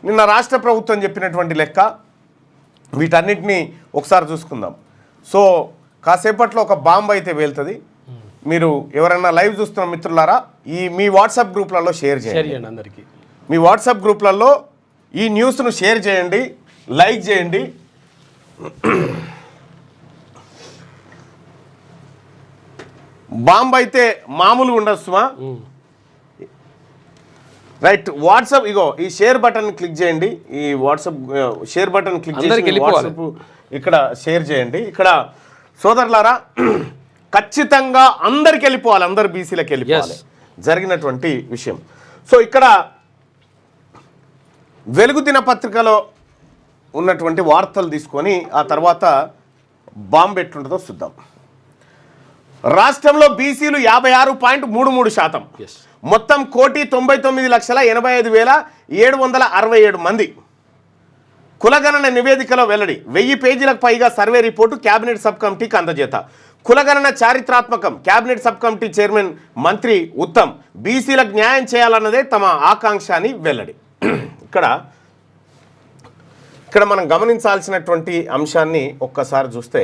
నిన్న రాష్ట్ర ప్రభుత్వం చెప్పినటువంటి లెక్క వీటన్నిటినీ ఒకసారి చూసుకుందాం. సో కాసేపట్లో ఒక బాంబు అయితే వేలుతుంది. మీరు ఎవరైనా లైవ్ చూస్తున్న మిత్రులారా మీ వాట్సాప్ గ్రూప్లలో షేర్ చేయండి. అందరికీ మీ వాట్సాప్ గ్రూప్లలో ఈ న్యూస్ను షేర్ చేయండి, లైక్ చేయండి. బాంబు అయితే మామూలుగా ఉండొస్తుమా? రైట్, వాట్సాప్ ఇగో ఈ షేర్ బటన్ క్లిక్ చేయండి. ఈ వాట్సాప్ షేర్ బటన్ క్లిక్ చేసి వాట్సాప్ ఇక్కడ షేర్ చేయండి. ఇక్కడ సోదరులారా ఖచ్చితంగా అందరికి వెళ్ళిపోవాలి, అందరు బీసీలకు వెళ్ళిపోవాలి జరిగినటువంటి విషయం. సో ఇక్కడ వెలుగు దినపత్రికలో ఉన్నటువంటి వార్తలు తీసుకొని ఆ తర్వాత బాంబు ఎట్లుంటుందో చూద్దాం. రాష్ట్రంలో బీసీలు 56.33%, మొత్తం 1,99,85,767 మంది. కులగణన నివేదికలో వెల్లడి. 1000 పేజీలకు పైగా సర్వే రిపోర్టు కేబినెట్ సబ్ కమిటీకి అందజేత. కులగణన చారిత్రాత్మకం. కేబినెట్ సబ్ కమిటీ చైర్మన్ మంత్రి ఉత్తమ్. బీసీలకు న్యాయం చేయాలన్నదే తమ ఆకాంక్ష అని వెల్లడి. ఇక్కడ మనం గమనించాల్సినటువంటి అంశాన్ని ఒక్కసారి చూస్తే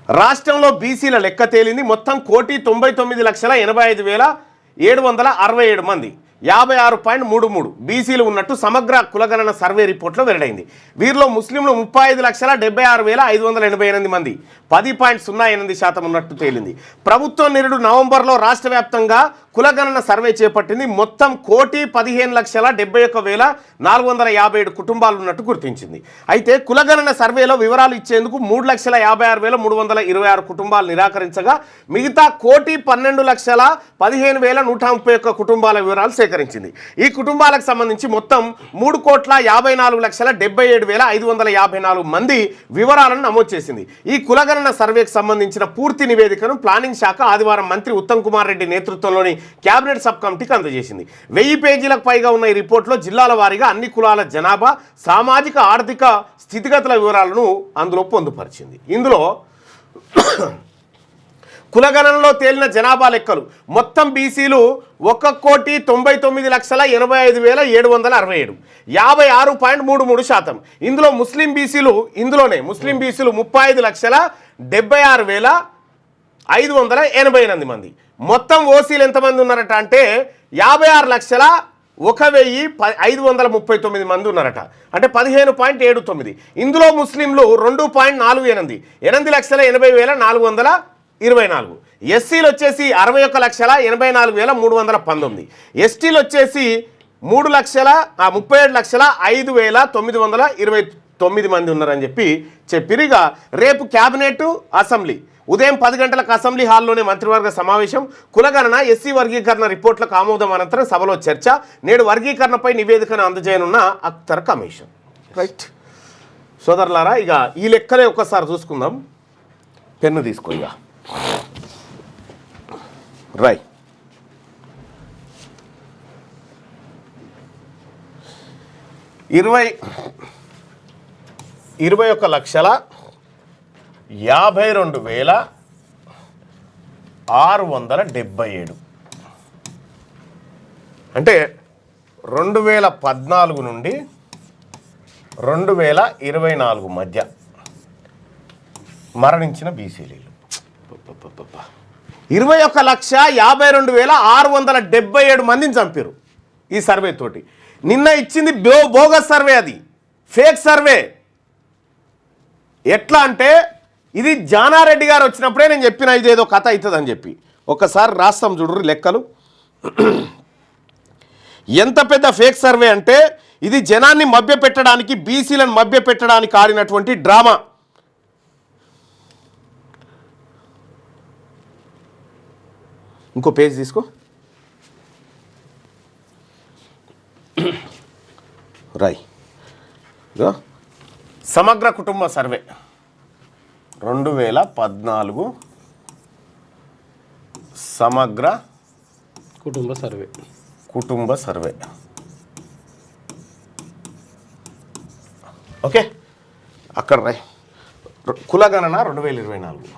రాష్ట్రంలో బీసీల లెక్క తేలింది. మొత్తం 1,99,85,767 మంది, 56.33 బీసీలు ఉన్నట్టు సమగ్ర కులగణన సర్వే రిపోర్ట్లో వెల్లడైంది. వీరిలో ముస్లింలు 35,76,588 మంది, 10.08% ఉన్నట్టు తేలింది. ప్రభుత్వం నిరుడు నవంబర్లో రాష్ట్ర వ్యాప్తంగా కులగణన సర్వే చేపట్టింది. మొత్తం 1,15,71,457 కుటుంబాలు ఉన్నట్టు గుర్తించింది. అయితే కులగణన సర్వేలో వివరాలు ఇచ్చేందుకు 3,56,326 కుటుంబాలు నిరాకరించగా మిగతా 1,12,15,131 కుటుంబాల వివరాలు సేకరించింది. ఈ కుటుంబాలకు సంబంధించి మొత్తం 3,54,77,554 మంది వివరాలను నమోదు చేసింది. ఈ కులగణన సర్వేకి సంబంధించిన పూర్తి నివేదికను ప్లానింగ్ శాఖ ఆదివారం మంత్రి ఉత్తమ్ కుమార్ రెడ్డి నేతృత్వంలోని కేబినెట్ సబ్ కమిటీకి అందజేసింది. 1000 పేజీలకు పైగా ఉన్న ఈ రిపోర్ట్లో జిల్లాల వారీగా అన్ని కులాల జనాభా, సామాజిక ఆర్థిక స్థితిగతుల వివరాలను అందులో పొందుపరిచింది. ఇందులో కులగణనలో తేలిన జనాభా లెక్కలు. మొత్తం బీసీలు 1,99,85,767, 56.33%. ఇందులో ముస్లిం బీసీలు 35,76,588 మంది. మొత్తం ఓసీలు ఎంతమంది ఉన్నారట అంటే 56,01,539 మంది ఉన్నారట, అంటే 15.79. ఇందులో ముస్లింలు 2.48, 8,80,424. ఎస్సీలు వచ్చేసి 61,84,319. ఎస్టీలు వచ్చేసి 3,37,05,929 మంది ఉన్నారని చెప్పిరిగా. రేపు క్యాబినెట్, అసెంబ్లీ ఉదయం 10 గంటలకు అసెంబ్లీ హాల్లోనే మంత్రివర్గ సమావేశం. కులగణన, ఎస్సీ వర్గీకరణ రిపోర్ట్లకు ఆమోదం అనంతరం సభలో చర్చ. నేడు వర్గీకరణపై నివేదికను అందజేయనున్న అఖ్తర్ కమిషన్. రైట్ సోదరులారా, ఇక ఈ లెక్కలే ఒక్కసారి చూసుకుందాం. పెన్ను తీసుకో. ఇక రైట్, 21,52,677 అంటే 2014 నుండి 2024 మధ్య మరణించిన బీసీలు 21,52,677 మందిని చంపారు ఈ సర్వే తోటి. నిన్న ఇచ్చింది బోగస్ సర్వే, అది ఫేక్ సర్వే. ఎట్లా అంటే ఇది జానారెడ్డి గారు వచ్చినప్పుడే నేను చెప్పిన ఇదేదో కథ అవుతుందని చెప్పి. ఒకసారి రాస్తాం చూడరు లెక్కలు. ఎంత పెద్ద ఫేక్ సర్వే అంటే ఇది జనాన్ని మభ్యపెట్టడానికి, బీసీలను మభ్యపెట్టడానికి ఆడినటువంటి డ్రామా. ఇంకో పేజ్ తీసుకో. రై సమగ్ర కుటుంబ సర్వే 2014 సమగ్ర కుటుంబ సర్వే. ఓకే, అక్కడ రై కులగణన 2024.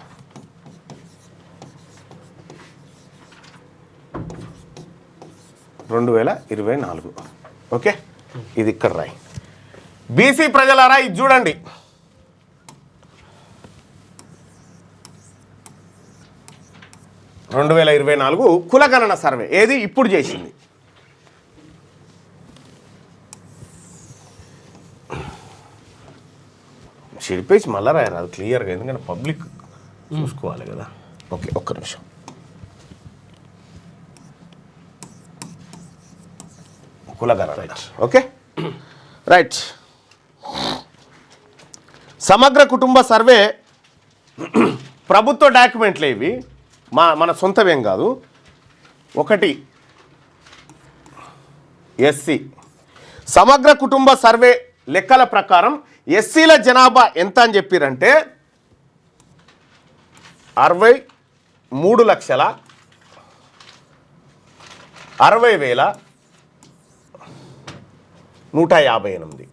2024. ఓకే, ఇది ఇక్కడ రాయి. బీసీ ప్రజలారా ఇది చూడండి. రెండు 2024 కులగణన సర్వే ఏది ఇప్పుడు చేసింది. చెరిపేసి మళ్ళా రాయరు అది క్లియర్గా, ఎందుకంటే పబ్లిక్ చూసుకోవాలి కదా. ఓకే, ఒక్క నిమిషం. కులగణన రైట్. Okay right. సమగ్ర కుటుంబ సర్వే ప్రభుత్వ డాక్యుమెంట్లే ఇవి, మన సొంతమేం కాదు. ఒకటి ఎస్సీ సమగ్ర కుటుంబ సర్వే లెక్కల ప్రకారం ఎస్సీల జనాభా ఎంత అని చెప్పారంటే 63,60,158.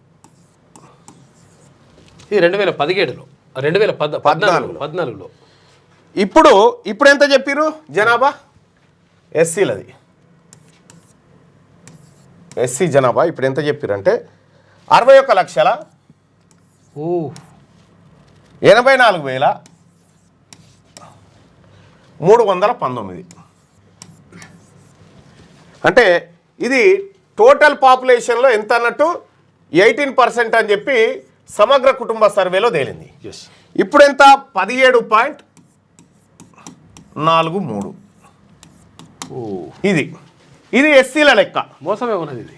ఇది 2017లో 2014లో. ఇప్పుడు ఎంత చెప్పారు జనాభా ఎస్సీలది? ఎస్సీ జనాభా ఇప్పుడు ఎంత చెప్పారంటే 61,84,319. అంటే ఇది టోటల్ పాపులేషన్లో ఎంత అన్నట్టు 18% అని చెప్పి సమగ్ర కుటుంబ సర్వేలో తేలింది. ఇప్పుడు ఎంత? 17.43. ఇది ఎస్సీల లెక్క. మోసమే ఉన్నది ఇది.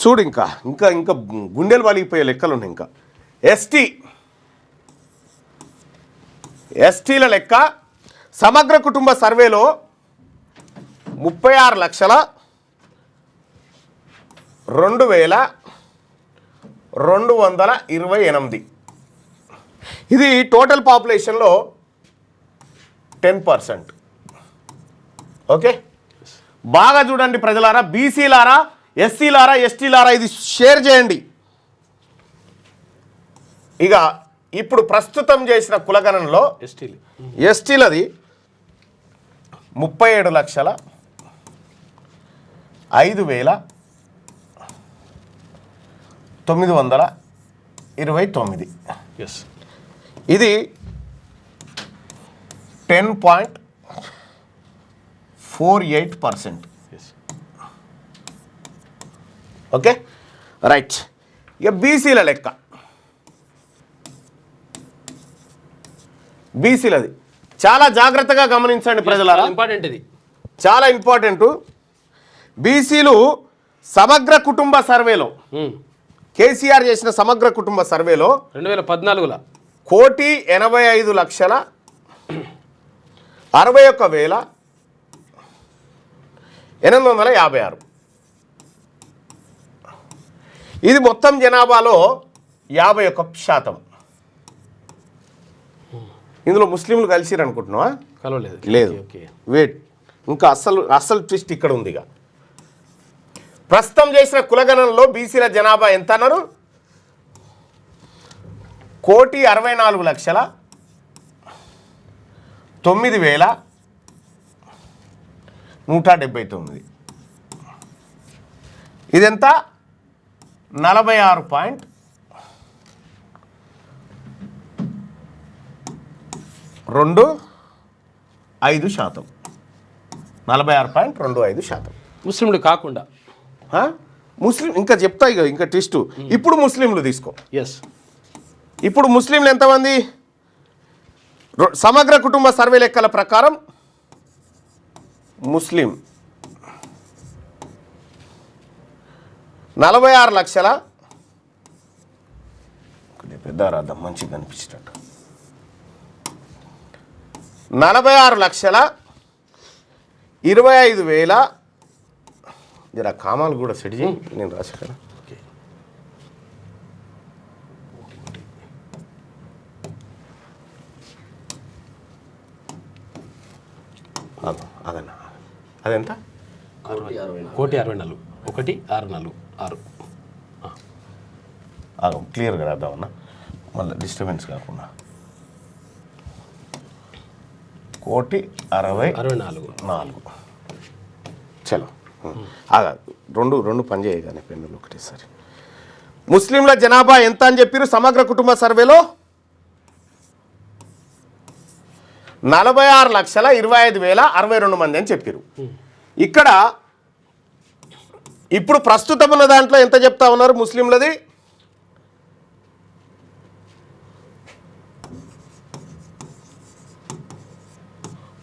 చూడు, ఇంకా గుండెలు వలిగిపోయే లెక్కలు ఉన్నాయి. ఇంకా ఎస్టీల లెక్క సమగ్ర కుటుంబ సర్వేలో 36,02,228. ఇది టోటల్ పాపులేషన్లో 10%. ఓకే, బాగా చూడండి ప్రజలారా, బీసీలారా, ఎస్సీలారా, ఎస్టీలారా, ఇది షేర్ చేయండి. ఇక ఇప్పుడు ప్రస్తుతం చేసిన కులగణనలో ఎస్టీలది 37,05,929. ఇది 10.48%. Okay right. ఇక బీసీల లెక్క. బీసీలది చాలా జాగ్రత్తగా గమనించండి ప్రజలారా, ఇంపార్టెంట్. ఇది చాలా ఇంపార్టెంట్. బీసీలు సమగ్ర కుటుంబ సర్వేలో కేసీఆర్ చేసిన సమగ్ర కుటుంబ సర్వేలో 2014లో 1,85,61,856. ఇది మొత్తం జనాభాలో 51%. ఇందులో ముస్లింలు కలిసిరు అనుకుంటున్నావా? కలవలేదు. లేదు, వెయిట్, ఇంకా అసలు ట్విస్ట్ ఇక్కడ ఉంది. ఇక ప్రస్తుతం చేసిన కులగణనలో బీసీల జనాభా ఎంత అన్నారు? 1,64,09,179. ఇదెంత? 46.25%. 46.25%. ముస్లింలు కాకుండా ముస్లిం ఇంకా చెప్తా. ఇంకా ట్విస్ట్. ఇప్పుడు ముస్లింలు తీసుకో. ఎస్, ఇప్పుడు ముస్లింలు ఎంతమంది? సమగ్ర కుటుంబ సర్వే లెక్కల ప్రకారం ముస్లిం 46,00,000 పెద్ద రాద్దాం మంచిగా కనిపించేటట్టు 46,25,000. జరా కామాలు కూడా సెట్ చేయి, నేను రాశాను. అదన్నా అదెంత? 1,64,1,64,6. క్లియర్గా రాద్దామన్నా, మళ్ళీ డిస్టర్బెన్స్ కాకుండా. 1,64,4. చలో రెండు పని చేయగానే పెన్నులు ఒకటేసారి. ముస్లింల జనాభా ఎంత అని చెప్పారు సమగ్ర కుటుంబ సర్వేలో? 46,25,062 మంది అని చెప్పారు. ఇక్కడ ఇప్పుడు ప్రస్తుతం ఉన్న దాంట్లో ఎంత చెప్తా ఉన్నారు ముస్లింలది?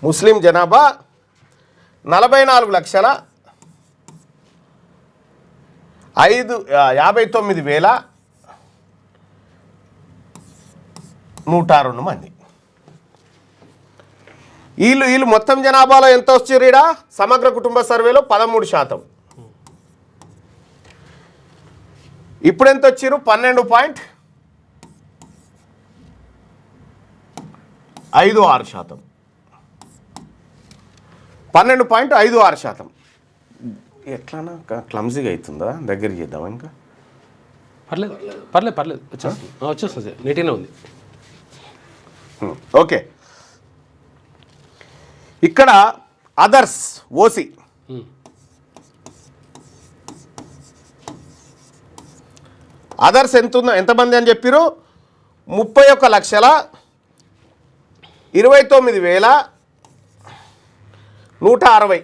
ముస్లిం జనాభా 44,59,102 మంది. వీళ్ళు మొత్తం జనాభాలో ఎంత వచ్చారు ఈడ సమగ్ర కుటుంబ సర్వేలో? 13%. ఇప్పుడు ఎంత వచ్చారు? 12.56%. 12.56%. ఎట్లానా క్లమ్జీగా అవుతుందా? దగ్గరికి చేద్దామా? ఇంకా పర్లేదు వచ్చేస్తుంది నీట్గానే ఉంది. ఓకే, ఇక్కడ అదర్స్ ఓసి అదర్స్ ఎంతమంది అని చెప్పారు? 31,29,160.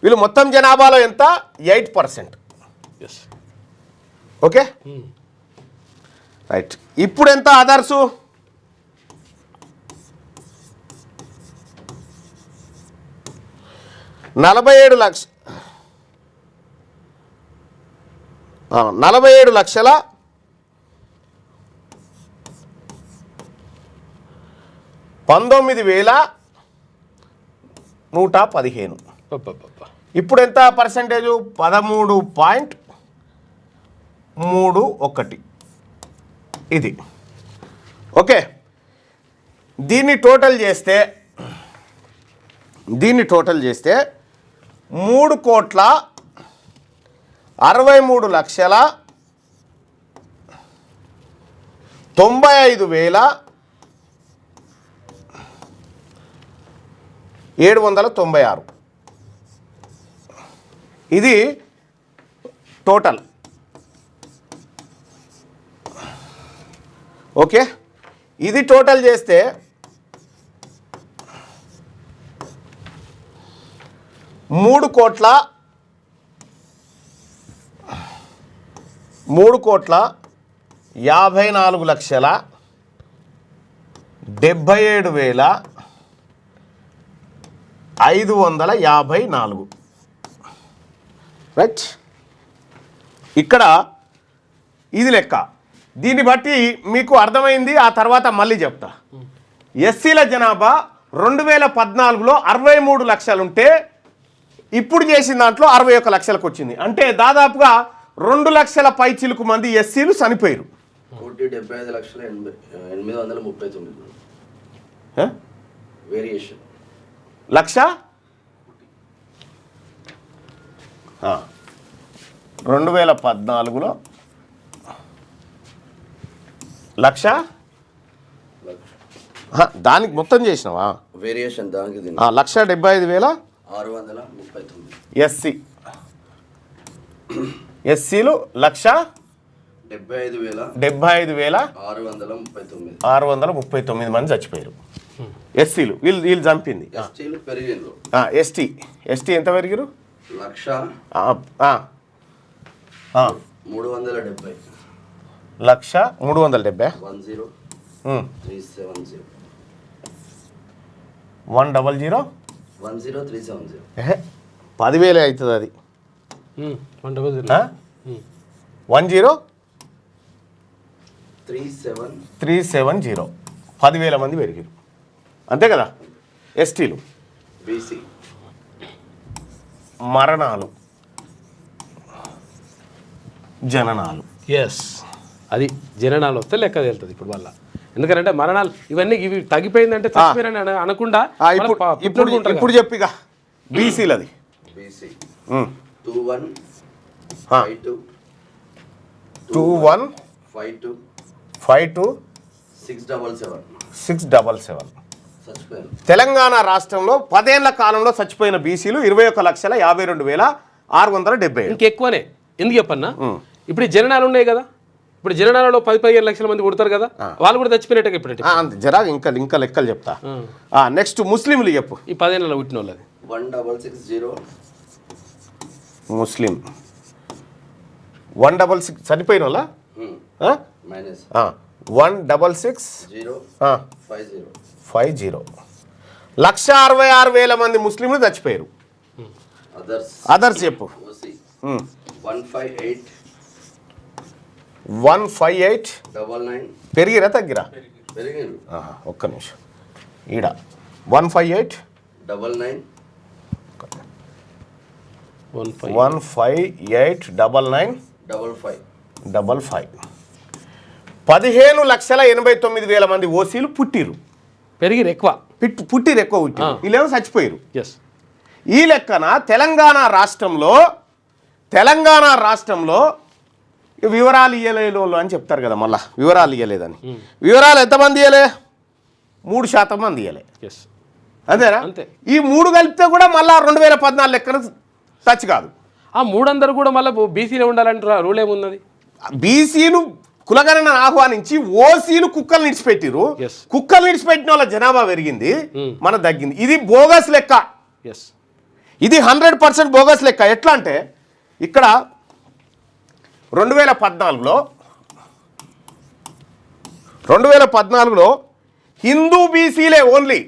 వీళ్ళు మొత్తం జనాభాలో ఎంత? 8%. Okay right. ఇప్పుడు ఎంత అదర్సు? 47,19,115. ఇప్పుడు ఎంత పర్సెంటేజు? 13.31. ఇది ఓకే. దీన్ని టోటల్ చేస్తే 3,95,796. ఇది టోటల్. ఓకే, ఇది టోటల్ చేస్తే 3,54,77,554. రైట్. ఇక్కడ ఇది లెక్క. దీన్ని బట్టి మీకు అర్థమైంది. ఆ తర్వాత మళ్ళీ చెప్తా. ఎస్సీల జనాభా 2014లో 63 లక్షలుంటే ఇప్పుడు చేసిన దాంట్లో 61 లక్షలకు వచ్చింది. అంటే దాదాపుగా 2 లక్షల పైచిలుకు మంది ఎస్సీలు చనిపోయారు. 1,75,839 వేరియేషన్. 2014లో 1,00,000 దానికి మొత్తం చేసినావా? వేరియేషన్ దానికి 1,75,639 ఎస్సీలు 1,75,639 మంది చచ్చిపోయారు. ఎస్సీలు వీళ్ళు చంపింది. ఎస్టీ ఎంత పెరిగారు? 1,370. 1,370. 100,370. 10,000 అవుతుంది అది. 1,0370. 10,000 మంది పెరిగారు. అంతే కదా? ఎస్టీలు. బీసీ మరణాలు, జననాలు. అది జననాలు వస్తే లెక్క తేలుతుంది ఇప్పుడు వల్ల. ఎందుకంటే మరణాలు ఇవి తగ్గిపోయిందంటే చచ్చిపోయారని అనకుండా ఇప్పుడు చెప్పిగా బీసీలది. బీసీ 2152 677. చచ్చిపోయాను. తెలంగాణ రాష్ట్రంలో 10 ఏళ్ల కాలంలో చచ్చిపోయిన బీసీలు 21,52,670. ఇంకెక్కువనే. ఎందుకు చెప్పన్నా, ఇప్పుడు ఈ జననాలు ఉన్నాయి కదా, ఇప్పుడు జననాలలో 10-15 లక్షల మంది పుడతారు కదా, వాళ్ళు కూడా చచ్చిపోయినట్టు ఇప్పుడు అంతే జరా ఇంకా లెక్కలు చెప్తా. నెక్స్ట్ ముస్లింలు చెప్పు. ఈ 10 ఏళ్ళలో పుట్టిన వాళ్ళది 1660 ముస్లిం 166 చనిపోయిన వాళ్ళ మైనస్ 166 050 1,66,000 మంది ముస్లింలు చచ్చిపోయారు. అదర్స్ చెప్పు. 158 158 పెరిగిరా తగ్గిరా? పెరిగింది. ఒక్క నిమిషం. ఈడ 158 99 158 99 55 15,89,000 మంది ఓసీలు పుట్టిరు. పెరిగిరు ఎక్కువ, పుట్టిరు ఎక్కువ పుట్టిరు, వీళ్ళేమో చచ్చిపోయారు. ఎస్. ఈ లెక్కన తెలంగాణ రాష్ట్రంలో వివరాలు ఇయ్యలేదు అని చెప్తారు కదా, మళ్ళా వివరాలు ఇయ్యలేదని. వివరాలు ఎంతమంది ఇయ్యలే? 3% మంది ఇయ్యలే. ఎస్, అంతేనా? అంతే. ఈ 3 కలిపితే కూడా మళ్ళా 2014 లెక్కన టచ్ కాదు. ఆ 3 కూడా మళ్ళీ బీసీలో ఉండాలంటే రూల్ ఏమున్నది? బీసీలు కులగణన ఆహ్వానించి ఓసీలు కుక్కలు నిడిచిపెట్టిరు. Yes. కుక్కలు నిడిచిపెట్టిన వాళ్ళ జనాభా పెరిగింది, మన తగ్గింది. ఇది బోగస్ లెక్క. ఎస్, ఇది 100% బోగస్ లెక్క. ఎట్లా అంటే ఇక్కడ 2014లో హిందూ బీసీలే ఓన్లీ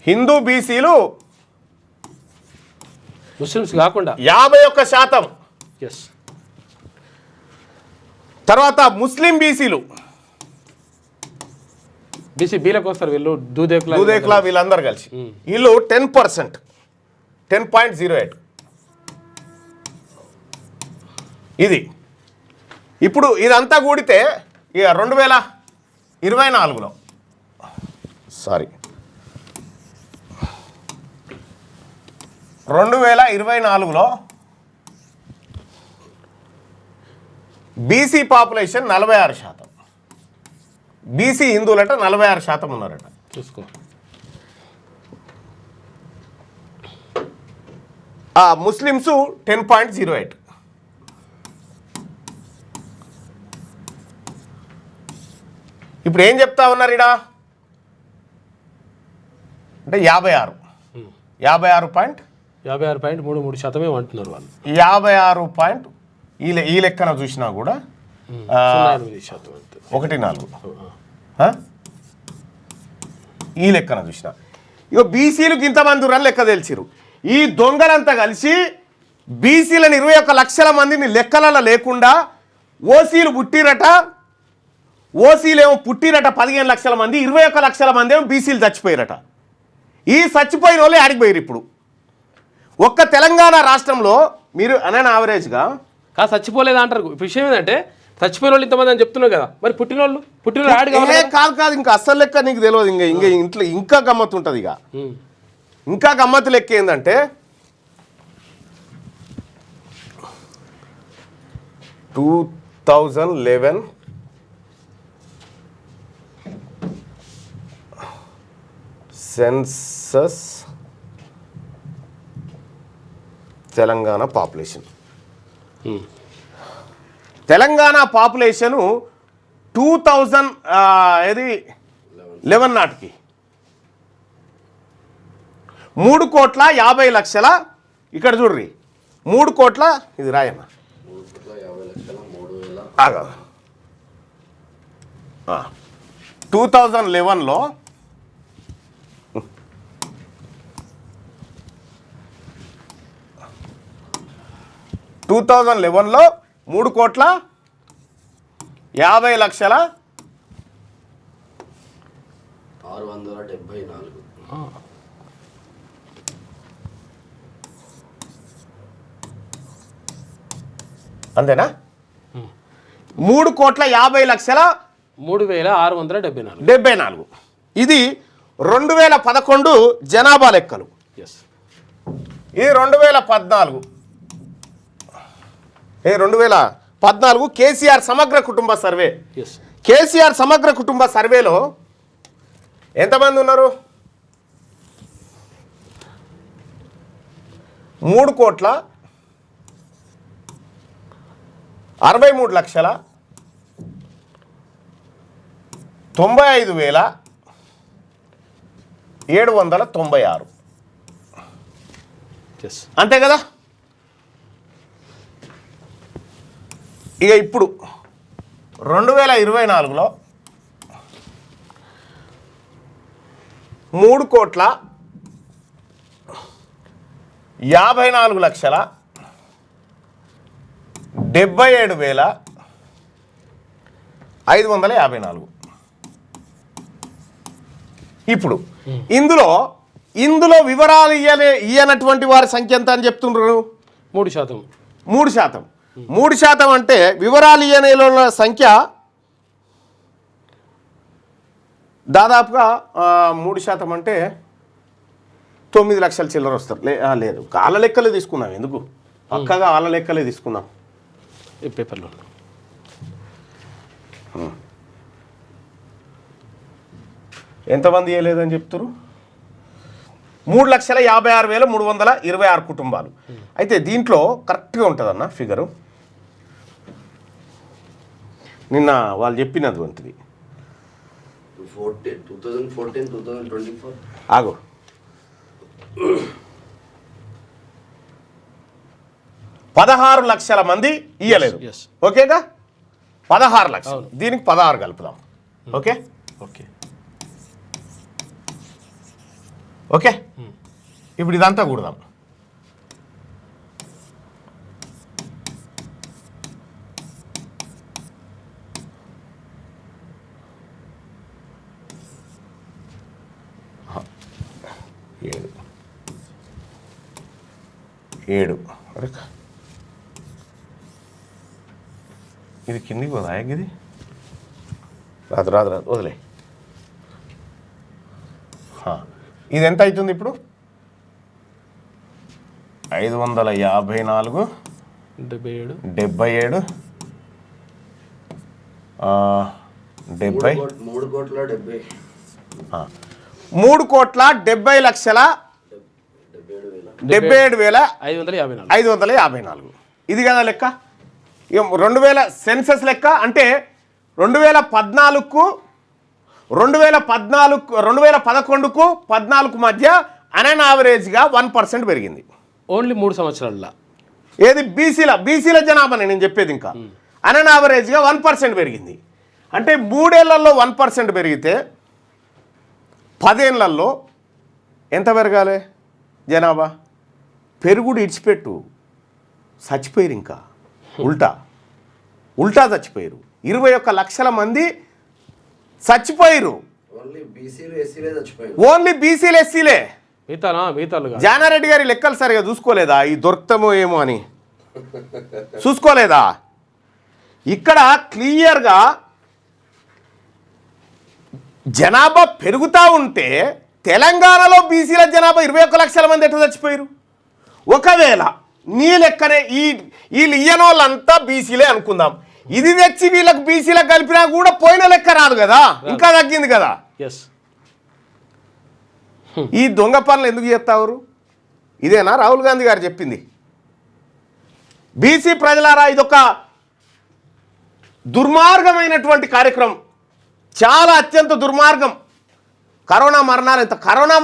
హిందూ బీసీలు ముస్లిమ్స్ కాకుండా 51%. ఎస్. తర్వాత ముస్లిం బీసీలు బీసీ బీలకు వస్తారు వీళ్ళు, దూదేకులా వీళ్ళందరూ కలిసి వీళ్ళు 10%, 10.08. ఇది ఇప్పుడు ఇదంతా కూడితే ఇక 2024లో సారీ 2024లో బీసీ పాపులేషన్ 46%. బీసీ హిందువులట 46% ఉన్నారట. చూసుకో. ముస్లిమ్స్ 10.08. ఇప్పుడు ఏం చెప్తా ఉన్నారు ఇడా అంటే 56.33% అంటున్నారు వాళ్ళు. 56 ఈ లెక్కన చూసినా కూడా 1.4 ఈ లెక్కన చూసిన. ఇక బీసీలకు ఇంతమంది అని లెక్క తెలిసిరు. ఈ దొంగలంతా కలిసి బీసీలను 21 లక్షల మందిని లెక్కలలో లేకుండా ఓసీలు పుట్టిరట. ఓసీలేమో పుట్టిరట 15 లక్షల మంది, 21 లక్షల మంది ఏమో బీసీలు చచ్చిపోయారట. ఈ చచ్చిపోయిన వాళ్ళే ఆడిపోయారు. ఇప్పుడు ఒక్క తెలంగాణ రాష్ట్రంలో మీరు అనే యావరేజ్గా చచ్చిపోలేదు అంటారు. విషయం ఏంటంటే చచ్చిపోయిన వాళ్ళు ఇంతమంది అని చెప్తున్నావు కదా, మరి పుట్టిన వాళ్ళు యాడ్ కాదు. ఇంకా అసలు లెక్క నీకు తెలియదు. ఇంకా ఇంట్లో ఇంకా గమ్మత్తు ఉంటుంది. ఇక ఇంకా గమ్మత్తు లెక్క ఏంటంటే 2011 census Telangana population. Telangana population 2011 నాటికి 3,50,00,000. ఇక్కడ చూడ్రి 3 కోట్ల, ఇది రాయన్న 2011లో 3,50,00,000 674. అంతేనా? 3,50,00,000 3,674. ఇది 2011 జనాభా లెక్కలు. ఇది 2014. 2014 కేసీఆర్ సమగ్ర కుటుంబ సర్వే. కేసీఆర్ సమగ్ర కుటుంబ సర్వేలో ఎంతమంది ఉన్నారు? 3,63,95,796 ఎస్ అంతే కదా? ఇక ఇప్పుడు 2024లో 3,54,77,554 ఇప్పుడు ఇందులో వివరాలు ఇయ్యనటువంటి వారి సంఖ్య ఎంత అని చెప్తున్నారు? 3%. 3%. 3% అంటే వివరాలు ఇయ్యని సంఖ్య దాదాపుగా 3% అంటే 9 లక్షల చిల్లర వస్తారు. లేదు ఆళ్ళ లెక్కలే తీసుకున్నాం. ఎందుకు పక్కగా ఆళ్ళ లెక్కలే తీసుకున్నాం. ఈ పేపర్లో ఎంతమంది ఇవ్వలేదని చెప్తారు? 3,56,326 కుటుంబాలు. అయితే దీంట్లో కరెక్ట్గా ఉంటుందన్న ఫిగరు. నిన్న వాళ్ళు చెప్పినటువంటిది 2014-2024 ఆగో 16 లక్షల మంది ఇయ్యలేదు. Yes. ఓకేగా 16 లక్షలు. దీనికి 16 కలుపుదాం. ఓకే ఓకే ఓకే ఇప్పుడు ఇదంతా కూడదాం. ఏడు అరే ఇది కిందికి పోదా ఇది? రాదు వదిలే. ఇది ఎంత అవుతుంది ఇప్పుడు? 554 77 77 70 3,70,77,554 ఇది కదా లెక్క. ఇక 2000 సెన్సస్ లెక్క అంటే 2014కు 2011కు 14కు మధ్య అన్ యావరేజ్గా 1% పెరిగింది. ఓన్లీ 3 సంవత్సరాల్లో. ఏది బీసీల జనాభా నేను చెప్పేది. ఇంకా అన్ యావరేజ్గా 1% పెరిగింది. అంటే 3 ఏళ్లలో 1% పెరిగితే 10 ఏళ్లలో ఎంత పెరగాలి జనాభా? పెరుగుడు ఇడిచిపెట్టు, చచ్చిపోయారు. ఇంకా ఉల్టా చచ్చిపోయారు. 21 లక్షల మంది చచ్చిపోయారు. ఓన్లీ బీసీలు ఎస్సీలే. జానారెడ్డి గారి లెక్కలు సరిగా చూసుకోలేదా? ఈ దొరుకుతామో ఏమో అని చూసుకోలేదా? ఇక్కడ క్లియర్గా జనాభా పెరుగుతూ ఉంటే తెలంగాణలో బీసీల జనాభా 21 లక్షల మంది ఎట్లా చచ్చిపోయారు? ఒకవేళ నీ లెక్కనే వీళ్ళు ఇయ్యనోళ్ళంతా బీసీలే అనుకుందాం. ఇది తెచ్చి వీళ్ళకి బీసీలకు కలిపినా కూడా పోయిన లెక్క రాదు కదా, ఇంకా తగ్గింది కదా. ఈ దొంగ పనులు ఎందుకు చేస్తావు? ఇదేనా రాహుల్ గాంధీ గారు చెప్పింది? బీసీ ప్రజలారా, ఇదొక దుర్మార్గమైనటువంటి కార్యక్రమం, చాలా అత్యంత దుర్మార్గం. కరోనా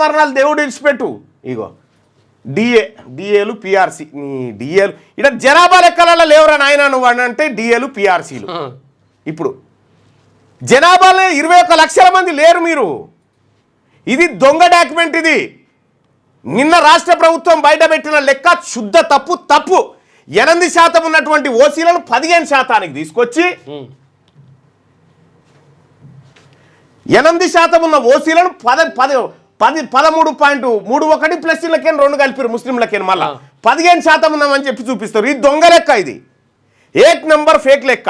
మరణాలు దేవుడు ఇడిచిపెట్టు. ఇగో డిఏలు పిఆర్సీ డిఏలు ఇక్కడ జనాభా లెక్కలలో లేవురా నాయన నువ్వు అని అంటే డిఏలు పిఆర్సీలు. ఇప్పుడు జనాభాలో 21 లక్షల మంది లేరు మీరు. ఇది దొంగ డాక్యుమెంట్. ఇది నిన్న రాష్ట్ర ప్రభుత్వం బయటపెట్టిన లెక్క శుద్ధ తప్పు. 8% ఉన్నటువంటి ఓసీలను 15% తీసుకొచ్చి 8% ఉన్న ఓసీలను 13.31 ప్లస్ లకేం 2 కలిపారు ముస్లింలకేం మళ్ళా 15% ఉన్నామని చెప్పి చూపిస్తారు. ఇది దొంగ లెక్క. ఇది 1 నెంబర్ ఫేక్ లెక్క.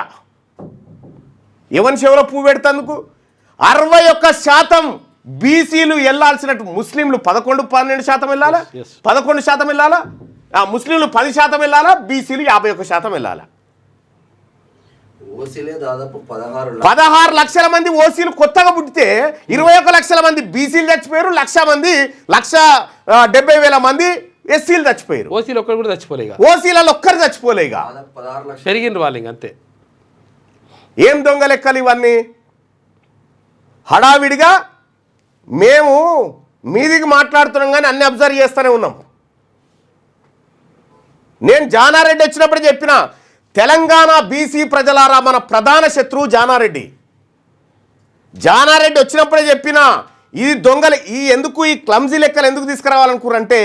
ఎవరి చెవిలో పువ్వు పెడతందుకు 61% బీసీలు వెళ్ళాల్సినట్టు ముస్లింలు 11-12% వెళ్ళాలా, 11% వెళ్ళాలా, ముస్లింలు 10% వెళ్ళాలా, బీసీలు 51% వెళ్ళాలా. ఓసీలే దాదాపు 16 16 లక్షల మంది ఓసీలు కొత్తగా పుట్టితే 21 లక్షల మంది బీసీలు చచ్చిపోయారు, 1,00,000 మంది 1,70,000 మంది ఎస్సీలు చచ్చిపోయారు. ఓసీలు ఒక్కరు కూడా చచ్చిపోలేగా, ఓసీలలో ఒక్కరు చచ్చిపోలేగా, దాదాపు 16 లక్షలు పెరిగిండ్రు వాళ్ళు ఇంక అంతే. ఏం దొంగ లెక్కలు ఇవన్నీ? హడావిడిగా మేము మీదికి మాట్లాడుతున్నాం కానీ అన్ని అబ్జర్వ్ చేస్తూనే ఉన్నాం. నేను జానారెడ్డి వచ్చినప్పుడు చెప్పిన, తెలంగాణ బీసీ ప్రజలారా మన ప్రధాన శత్రువు జానారెడ్డి. జానారెడ్డి వచ్చినప్పుడే చెప్పిన, ఇది దొంగలు ఎందుకు ఈ క్లమ్జీ లెక్కలు ఎందుకు తీసుకురావాలనుకున్నారంటే,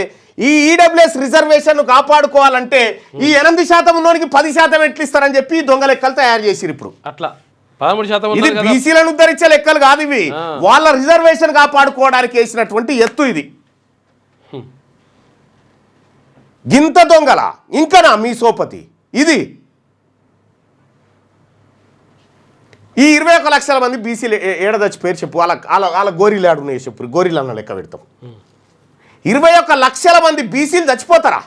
ఈ ఈడబ్ల్యూఎస్ రిజర్వేషన్ కాపాడుకోవాలంటే ఈ 8% ఉన్నోనికి 10% ఎట్లు ఇస్తారని చెప్పి దొంగ లెక్కలు తయారు చేసిరు. ఇప్పుడు అట్లా 13% ఇది బీసీలను ఉద్ధరించే లెక్కలు కాదు ఇవి, వాళ్ళ రిజర్వేషన్ కాపాడుకోవడానికి వేసినటువంటి ఎత్తు ఇది. గింత దొంగల ఇంకనా మీ సోపతి? ఇది ఈ 21 లక్షల మంది బీసీలు ఏడదచ్చి పేరు చెప్పు, వాళ్ళ గోరీలు ఆడున్నాయి చెప్పు, గోరీలు అన్న లెక్క పెడతాం. 21 లక్షల మంది బీసీలు చచ్చిపోతారా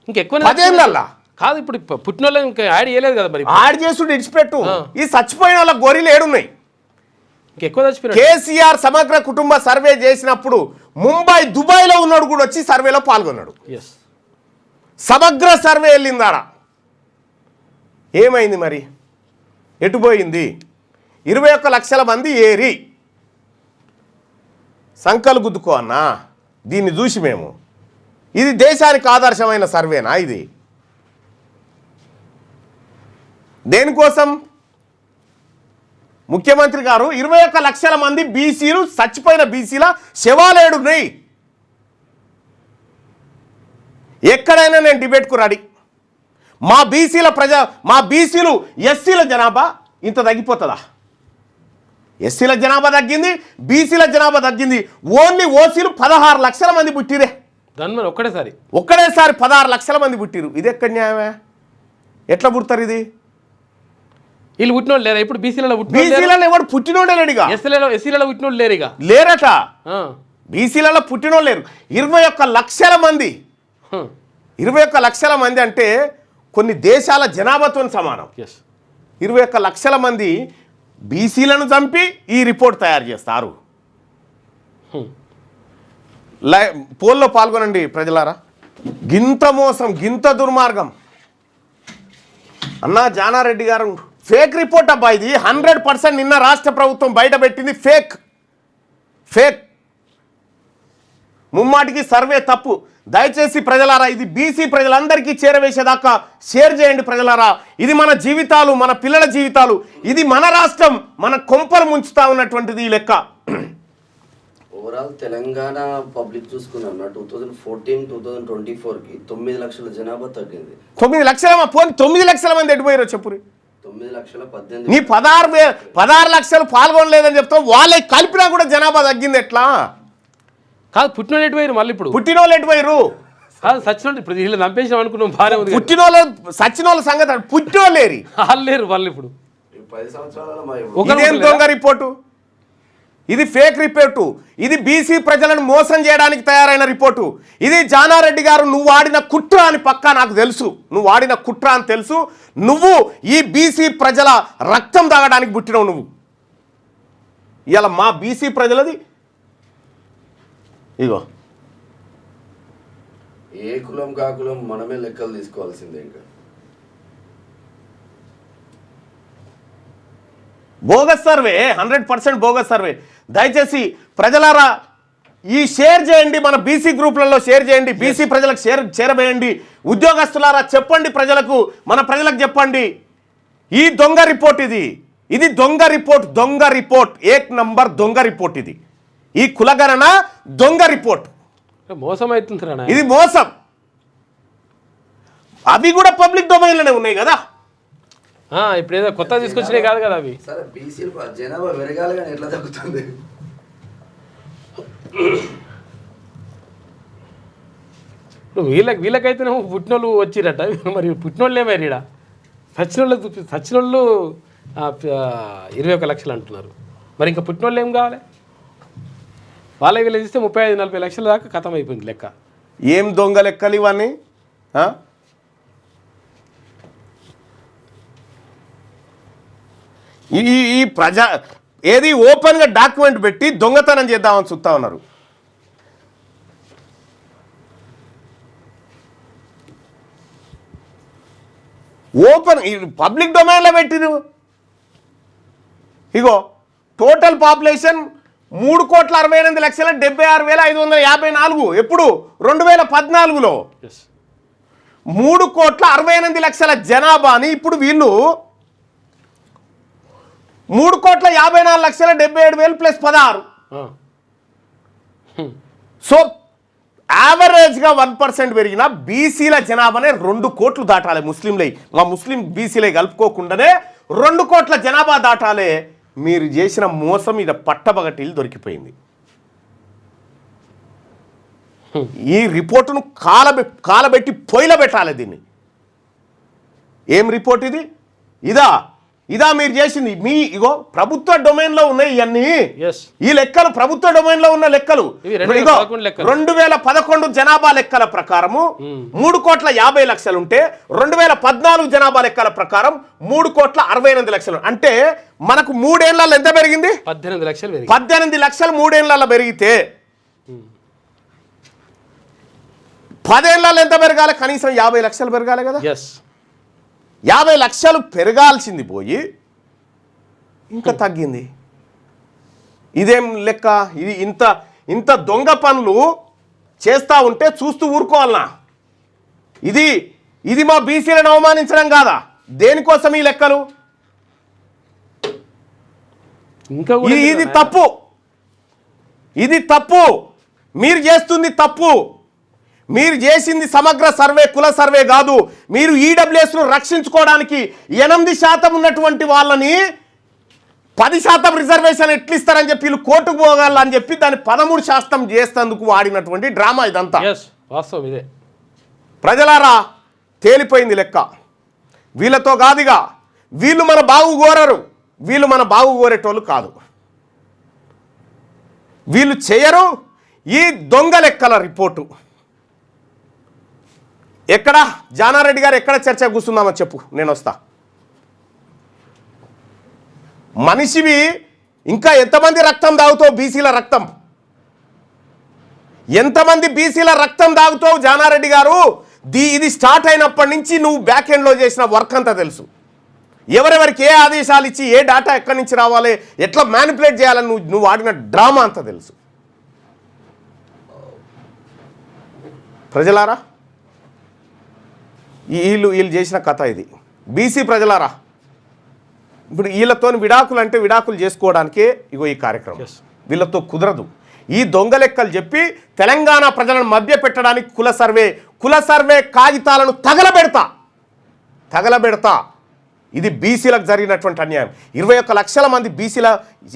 ఇంకెక్కువ 10 ఏళ్ళల్లా? కాదు, ఇప్పుడు పుట్టినోళ్ళు ఇంకా యాడ్ చేయలేదు కదా మరి. యాడ్ చేసుడు ఇడిచిపెట్టు, ఈ చచ్చిపోయిన వాళ్ళ గోరీలు ఏడున్నాయి. ఇంకెక్కువ చచ్చిపోయిన కేసీఆర్ సమగ్ర కుటుంబ సర్వే చేసినప్పుడు ముంబై, దుబాయ్లో ఉన్నాడు కూడా వచ్చి సర్వేలో పాల్గొన్నాడు. సమగ్ర సర్వే వెళ్ళిందారా, ఏమైంది మరి? ఎటుపోయింది? 21 లక్షల మంది ఏరి సంకలు గుద్దుకో అన్నా. దీన్ని చూసి మేము, ఇది దేశానికి ఆదర్శమైన సర్వేనా? ఇది దేనికోసం? ముఖ్యమంత్రి గారు 21 లక్షల మంది బీసీలు చచ్చిపోయిన బీసీల శవాలేడున్నాయి. ఎక్కడైనా నేను డిబేట్కు రెడీ. మా బీసీలు ఎస్సీల జనాభా ఇంత తగ్గిపోతుందా? ఎస్సీల జనాభా తగ్గింది, బీసీల జనాభా తగ్గింది. ఓన్లీ ఓసీలు 16 లక్షల మంది పుట్టిరే. దాని ఒక్కడేసారి 16 లక్షల మంది పుట్టిరు. ఇది ఎక్కడ న్యాయమే? ఎట్లా పుడతారు? ఇది వీళ్ళు పుట్టినోళ్ళు లేరా ఇప్పుడు? బీసీలలో ఎవడు పుట్టినోడే లేడుగా. ఎస్సీలలో పుట్టినోళ్ళు లేరుగా, లేరట. బీసీలలో పుట్టినోళ్ళు లేరు. 21 లక్షల మంది 21 లక్షల మంది అంటే కొన్ని దేశాల జనాభాతో సమానం. 21 లక్షల మంది బీసీలను చంపి ఈ రిపోర్ట్ తయారు చేస్తారు. పోల్లో పాల్గొనండి ప్రజలారా. గింత మోసం, గింత దుర్మార్గం. అన్నా జానారెడ్డి గారు ఫేక్ రిపోర్ట్ అబ్బా ఇది. 100% నిన్న రాష్ట్ర ప్రభుత్వం బయట పెట్టింది ఫేక్. ముమ్మాటికి సర్వే తప్పు. దయచేసి ప్రజలారా, ఇది బీసీ ప్రజలందరికీ చేరవేసేదాకా షేర్ చేయండి ప్రజలారా. ఇది మన జీవితాలు, మన పిల్లల జీవితాలు, ఇది మన రాష్ట్రం, మన కొంపలు ముంచుతా ఉన్నటువంటిది ఈ లెక్క. ఓవరాల్ తెలంగాణ పబ్లిక్ చూసుకున్నా 2014-2024కి 9 లక్షల జనాభా తగ్గింది. 9 లక్షల 9 లక్షల మంది ఎటుపోయారో చెప్పురి. 9,18,000. నీ 16 లక్షలు పాల్గొనలేదని చెప్తావు. వాళ్ళకి కలిపినా కూడా జనాభా తగ్గింది ఎట్లా? కాదు, పుట్టినోళ్ళు ఎటుపోయారు మళ్ళీ? ఇప్పుడు పుట్టినోళ్ళు ఎటుపోయారు? కాదు, సచ్చినోళ్ళు ఇప్పుడు వీళ్ళు నంపేసినాం అనుకున్నాం, భార్య ఉంది. పుట్టినోళ్ళు సచ్చినోళ్ళ సంగతి పుట్టినోళ్ళేరి వాళ్ళు లేరు వాళ్ళు ఇప్పుడు. 10 సంవత్సరాల ఇదేం దొంగ రిపోర్టు? ఇది ఫేక్ రిపోర్టు. ఇది బీసీ ప్రజలను మోసం చేయడానికి తయారైన రిపోర్టు. ఇది జానారెడ్డి గారు నువ్వు ఆడిన కుట్ర అని పక్కా నాకు తెలుసు. నువ్వు ఆడిన కుట్ర అని తెలుసు. నువ్వు ఈ బీసీ ప్రజల రక్తం తాగడానికి పుట్టినవు నువ్వు. ఇలా మా బీసీ ప్రజలది ఇగో. ఏ కులం కాకులం మనమే లెక్కలు తీసుకోవాల్సిందే. ఇంకా బోగస్ సర్వే, 100% బోగస్ సర్వే. దయచేసి ప్రజలారా ఈ షేర్ చేయండి, మన బీసీ గ్రూపులలో షేర్ చేయండి, బీసీ ప్రజలకు చేరవేయండి. ఉద్యోగస్తులారా చెప్పండి ప్రజలకు, మన ప్రజలకు చెప్పండి. ఈ దొంగ రిపోర్ట్ ఇది దొంగ రిపోర్ట్ 1 నంబర్ దొంగ రిపోర్ట్. ఈ కులగణన దొంగ రిపోర్ట్. మోసం అవుతుంది, ఇది మోసం. అవి కూడా పబ్లిక్ డొమైన్లోనే ఉన్నాయి కదా. ఇప్పుడు ఏదో కొత్త తీసుకొచ్చినాయి కాదు కదా అవి. సరే, బీసీలు జనాభా పెరగాలి కానీ ఎట్లా తగ్గుతుంది? వీళ్ళకైతే పుట్టినోళ్ళు వచ్చిరట, మరి పుట్టినోళ్ళు ఏమైనా ఈడ సచ్చినోళ్ళు 21 లక్షలు అంటున్నారు. మరి ఇంకా పుట్టినోళ్ళు ఏం కావాలి? వాళ్ళ వీళ్ళు ఇస్తే 35-40 లక్షల దాకా ఖతం అయిపోయింది లెక్క. ఏం దొంగ లెక్కలు ఇవన్నీ? ఈ ప్రజా ఏది ఓపెన్గా డాక్యుమెంట్ పెట్టి దొంగతనం చేద్దామని చూస్తా ఉన్నారు. ఓపెన్ పబ్లిక్ డొమైన్లో పెట్టిరు. ఇగో టోటల్ పాపులేషన్ 3,68,76,554 ఎప్పుడు 2014లో 3,68,00,000 జనాభాని ఇప్పుడు వీళ్ళు 3,54,77,000 ప్లస్ 16. సో యావరేజ్గా 1% పెరిగిన బీసీల జనాభానే 2 కోట్లు దాటాలి. ముస్లింలే మా ముస్లిం బీసీలే కలుపుకోకుండానే 2 కోట్ల జనాభా దాటాలే. మీరు చేసిన మోసం ఇది పట్టబగటిల్లు దొరికిపోయింది. ఈ రిపోర్టును కాలబెట్టి పొయ్యిలో పెట్టాలి దీన్ని. ఏం రిపోర్ట్ ఇది? ఇదా మీరు చేసింది? ఇగో ప్రభుత్వ డొమైన్లో ఉన్నాయి ఇవన్నీ. ఈ లెక్కలు ప్రభుత్వ డొమైన్లో ఉన్న లెక్కలు. 2011 జనాభా లెక్కల ప్రకారము 3,50,00,000 ఉంటే 2014 జనాభా లెక్కల ప్రకారం 3,68,00,000. అంటే మనకు 3 ఏళ్లలో ఎంత పెరిగింది? 18 లక్షలు. 18 లక్షలు 3 ఏళ్లలో పెరిగితే 10 ఏళ్లలో ఎంత పెరగాలి? కనీసం 50 లక్షలు పెరగాలి కదా. 50 లక్షలు పెరగాల్సింది పోయి ఇంకా తగ్గింది. ఇదేం లెక్క? ఇది ఇంత దొంగ పనులు చేస్తూ ఉంటే చూస్తూ ఊరుకోవాలనా? ఇది మా బీసీలను అవమానించడం కాదా? దేనికోసం ఈ లెక్కలు? ఇది తప్పు. ఇది తప్పు. మీరు చేస్తుంది తప్పు. మీరు చేసింది సమగ్ర సర్వే, కుల సర్వే కాదు. మీరు ఈడబ్ల్యూఎస్ను రక్షించుకోవడానికి 8% ఉన్నటువంటి వాళ్ళని 10% రిజర్వేషన్ ఎట్లిస్తారని చెప్పి వీళ్ళు కోర్టుకు పోగాలని చెప్పి దాన్ని 13% చేసేందుకు వాడినటువంటి డ్రామా ఇదంతా. వాస్తవం ఇదే. ప్రజలారా తేలిపోయింది లెక్క. వీళ్ళతో కాదుగా. వీళ్ళు మన బాగు కోరరు. వీళ్ళు మన బాగు కోరేటోళ్ళు కాదు. వీళ్ళు చేయరు. ఈ దొంగ లెక్కల రిపోర్టు ఎక్కడ? జానారెడ్డి గారు ఎక్కడ చర్చ కూర్చుందామని చెప్పు, నేను వస్తా. మనిషివి ఇంకా ఎంతమంది రక్తం తాగుతావు? బీసీల రక్తం ఎంతమంది బీసీల రక్తం తాగుతావు జానారెడ్డి గారు? ఇది స్టార్ట్ అయినప్పటి నుంచి నువ్వు బ్యాక్ ఎండ్లో చేసిన వర్క్ అంతా తెలుసు. ఎవరెవరికి ఏ ఆదేశాలు ఇచ్చి ఏ డేటా ఎక్కడి నుంచి రావాలి, ఎట్లా మ్యానిపులేట్ చేయాలని నువ్వు ఆడిన డ్రామా అంతా తెలుసు. ప్రజలారా వీళ్ళు చేసిన కథ ఇది. బీసీ ప్రజలారా ఇప్పుడు వీళ్ళతో విడాకులు అంటే విడాకులు చేసుకోవడానికే ఇగో ఈ కార్యక్రమం. వీళ్ళతో కుదరదు. ఈ దొంగ లెక్కలు చెప్పి తెలంగాణ ప్రజలను మభ్య పెట్టడానికి కుల సర్వే కాగితాలను తగలబెడతా. ఇది బీసీలకు జరిగినటువంటి అన్యాయం. 21 లక్షల మంది బీసీల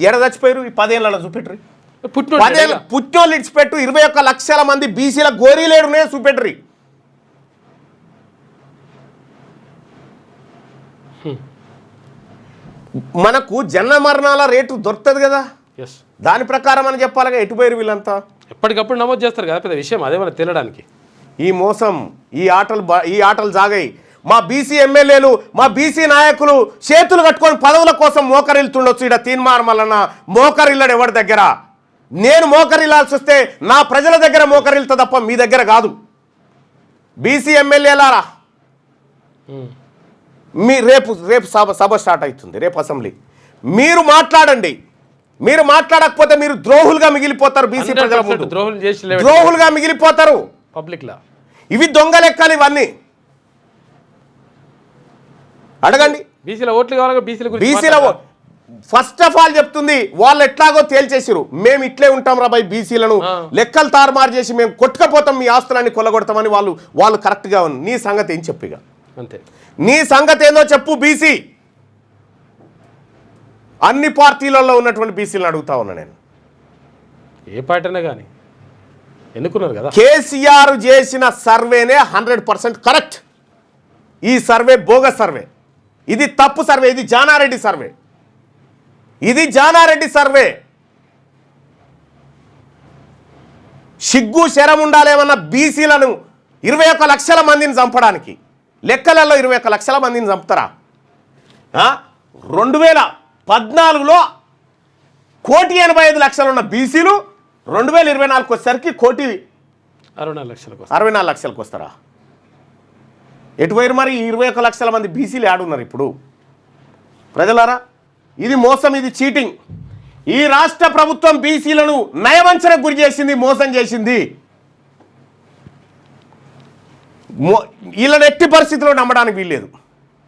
ఎడ చచ్చిపోయారు. ఈ 10 ఏళ్ళలో చూపెట్టరు. పుట్టినోళ్ళు ఇడిచిపెట్టు. 21 లక్షల మంది బీసీల గోరీలేడునే చూపెట్టరు. మనకు జన్మ మరణాల రేటు దొరుకుతుంది కదా. దాని ప్రకారం అని చెప్పాలిగా. ఎటుపోయారు వీళ్ళంతా? ఎప్పటికప్పుడు నమోదు చేస్తారు కదా, పెద్ద విషయం అదే మనకు తెలియడానికి. ఈ మోసం, ఈ ఆటలు జాగాయి. మా బీసీ ఎమ్మెల్యేలు, మా బీసీ నాయకులు చేతులు కట్టుకొని పదవుల కోసం మోకరిల్తుండొచ్చు. ఇక్కడ తీన్మార్ మల్లన్న మోకరిల్లడు ఎవరి దగ్గర. నేను మోకరిల్లాల్సి వస్తే నా ప్రజల దగ్గర మోకరిల్తా తప్ప మీ దగ్గర కాదు. బీసీ ఎమ్మెల్యేలారా, రేపు సభ స్టార్ట్ అవుతుంది. రేపు అసెంబ్లీ. మీరు మాట్లాడండి. మీరు మాట్లాడకపోతే మీరు ద్రోహులుగా మిగిలిపోతారు. బీసీ ప్రజల ముందు ద్రోహులుగా మిగిలిపోతారు పబ్లిక్లా. ఇవి దొంగ లెక్కలు ఇవన్నీ. అడగండి. బీసీల ఓట్లు కావాలి. బీసీల ఫస్ట్ ఆఫ్ ఆల్ చెప్తుంది, వాళ్ళు ఎట్లాగో తేల్చేసిరు. మేము ఇట్లే ఉంటాం రా బాయ్, బీసీలను లెక్కలు తారుమారు చేసి మేము కొట్టుకపోతాం, మీ ఆస్తులన్నీ కొల్లగొడతామని వాళ్ళు కరెక్ట్గా ఉంది. నీ సంగతి ఏం చెప్పిగా? అంతే. నీ సంగతి ఏందో చెప్పు. బీసీ అన్ని పార్టీలలో ఉన్నటువంటి బీసీలను అడుగుతా ఉన్నా నేను. ఏ పార్టీ అయినా కానీ ఎన్నుకున్నారు కదా. కేసీఆర్ చేసిన సర్వేనే 100% కరెక్ట్. ఈ సర్వే బోగస్ సర్వే. ఇది తప్పు సర్వే. ఇది జానారెడ్డి సర్వే. సిగ్గు శరం ఉండాలేమన్నా బీసీలను 21 లక్షల మందిని చంపడానికి. లెక్కలలో 21 లక్షల మందిని చంపుతారా? 14లో 1,85,00,000 ఉన్న బీసీలు 2024 వచ్చేసరికి 64 లక్షలకు వస్తారా? ఎటు పోయారు మరి 21 లక్షల మంది బీసీలు ఆడున్నారు ఇప్పుడు? ప్రజలారా, ఇది మోసం, ఇది చీటింగ్. ఈ రాష్ట్ర ప్రభుత్వం బీసీలను నయవంచనకు గురి చేసింది, మోసం చేసింది. వీళ్ళని ఎట్టి పరిస్థితిలో నమ్మడానికి వీల్లేదు,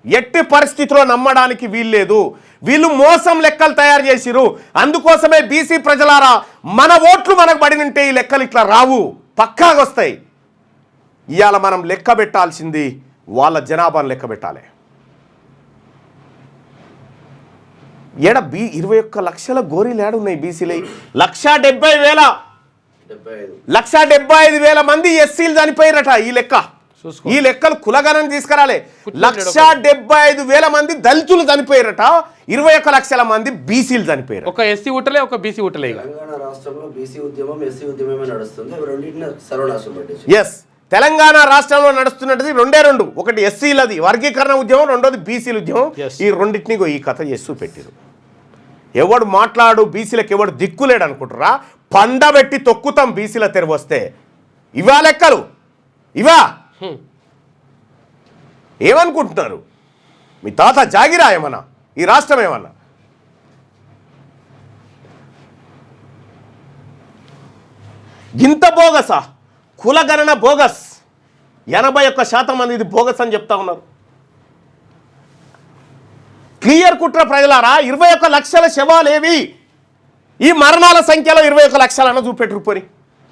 ఎట్టి పరిస్థితిలో నమ్మడానికి వీల్లేదు. వీళ్ళు మోసం లెక్కలు తయారు చేసిరు. అందుకోసమే బీసీ ప్రజలారా, మన ఓట్లు మనకు పడినంటే ఈ లెక్కలు ఇట్లా రావు, పక్కాగా వస్తాయి. ఇవాళ మనం లెక్క పెట్టాల్సింది వాళ్ళ జనాభాను లెక్క పెట్టాలి. 21 లక్షల గోరీలు ఏడున్నాయి బీసీలు? 1,75,000 మంది ఎస్సీలు చనిపోయారట. ఈ లెక్కలు కులగణన తీసుకురాలే. 1,75,000 మంది దళితులు చనిపోయారట, 21 లక్షల మంది బీసీలు చనిపోయారు. ఒక ఎస్సీ ఉట్టలే, ఒక బీసీ ఉట్టలే. తెలంగాణ రాష్ట్రంలో బీసీ ఉద్యమం, ఎస్సీ ఉద్యమమే నడుస్తుంది. అవి రెండింటిని సర్వనాశనం పట్టించి. ఎస్, తెలంగాణ రాష్ట్రంలో నడుస్తున్నది రెండే. ఒకటి ఎస్సీలది వర్గీకరణ ఉద్యమం, రెండోది బీసీల ఉద్యమం. ఈ రెండింటినీ ఈ కథ చేస్తూ పెట్టిరు. ఎవడు మాట్లాడు బీసీలకు ఎవడు దిక్కులేడు అనుకుంటారా? పండబెట్టి తొక్కుతాం బీసీల తెరవ వస్తే. ఇవా లెక్కలు, ఇవా ఏమనుకుంటున్నారు? మీ తాత జాగిరా ఏమన్నా? ఈ రాష్ట్రం ఏమన్నా? ఇంత బోగసా? కులగణన బోగస్. 81% మంది ఇది బోగస్ అని చెప్తా ఉన్నారు. క్లియర్ కుట్ర ప్రజలారా. 21 లక్షల శవాలేవి? ఈ మరణాల సంఖ్యలో 21 లక్షలను చూపెట్టురు. పోని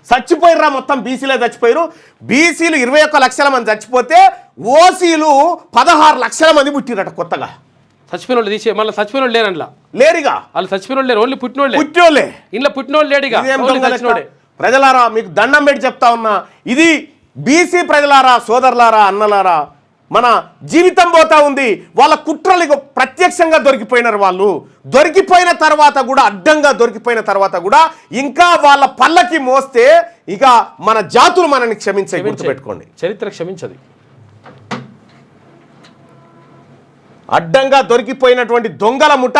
చచ్చిపోయిర్రా, మొత్తం బీసీలే చచ్చిపోయారు. బీసీలు 21 లక్షల మంది చచ్చిపోతే ఓసీలు 16 లక్షల మంది పుట్టిరట కొత్తగా. చచ్చిపోయిన వాళ్ళు తీసే మళ్ళీ చచ్చిపోయిన వాళ్ళు లేరనలా లేరుగా. వాళ్ళు చచ్చిపోయిన వాళ్ళు లేరు, ఓన్లీ పుట్టినోళ్ళే. ఇంట్లో పుట్టినోళ్ళు లేడుగా. ప్రజలారా, మీకు దండం పెట్టి చెప్తా ఉన్నా, ఇది బీసీ ప్రజలారా, సోదరులారా, అన్నలారా, మన జీవితం పోతా ఉంది. వాళ్ళ కుట్రలు ప్రత్యక్షంగా దొరికిపోయినారు. వాళ్ళు దొరికిపోయిన తర్వాత కూడా, అడ్డంగా దొరికిపోయిన తర్వాత కూడా ఇంకా వాళ్ళ పల్లకి మోస్తే ఇక మన జాతులు మనల్ని క్షమించే, గుర్తుపెట్టుకోండి. చరిత్ర క్షమించదు. అడ్డంగా దొరికిపోయినటువంటి దొంగల ముఠ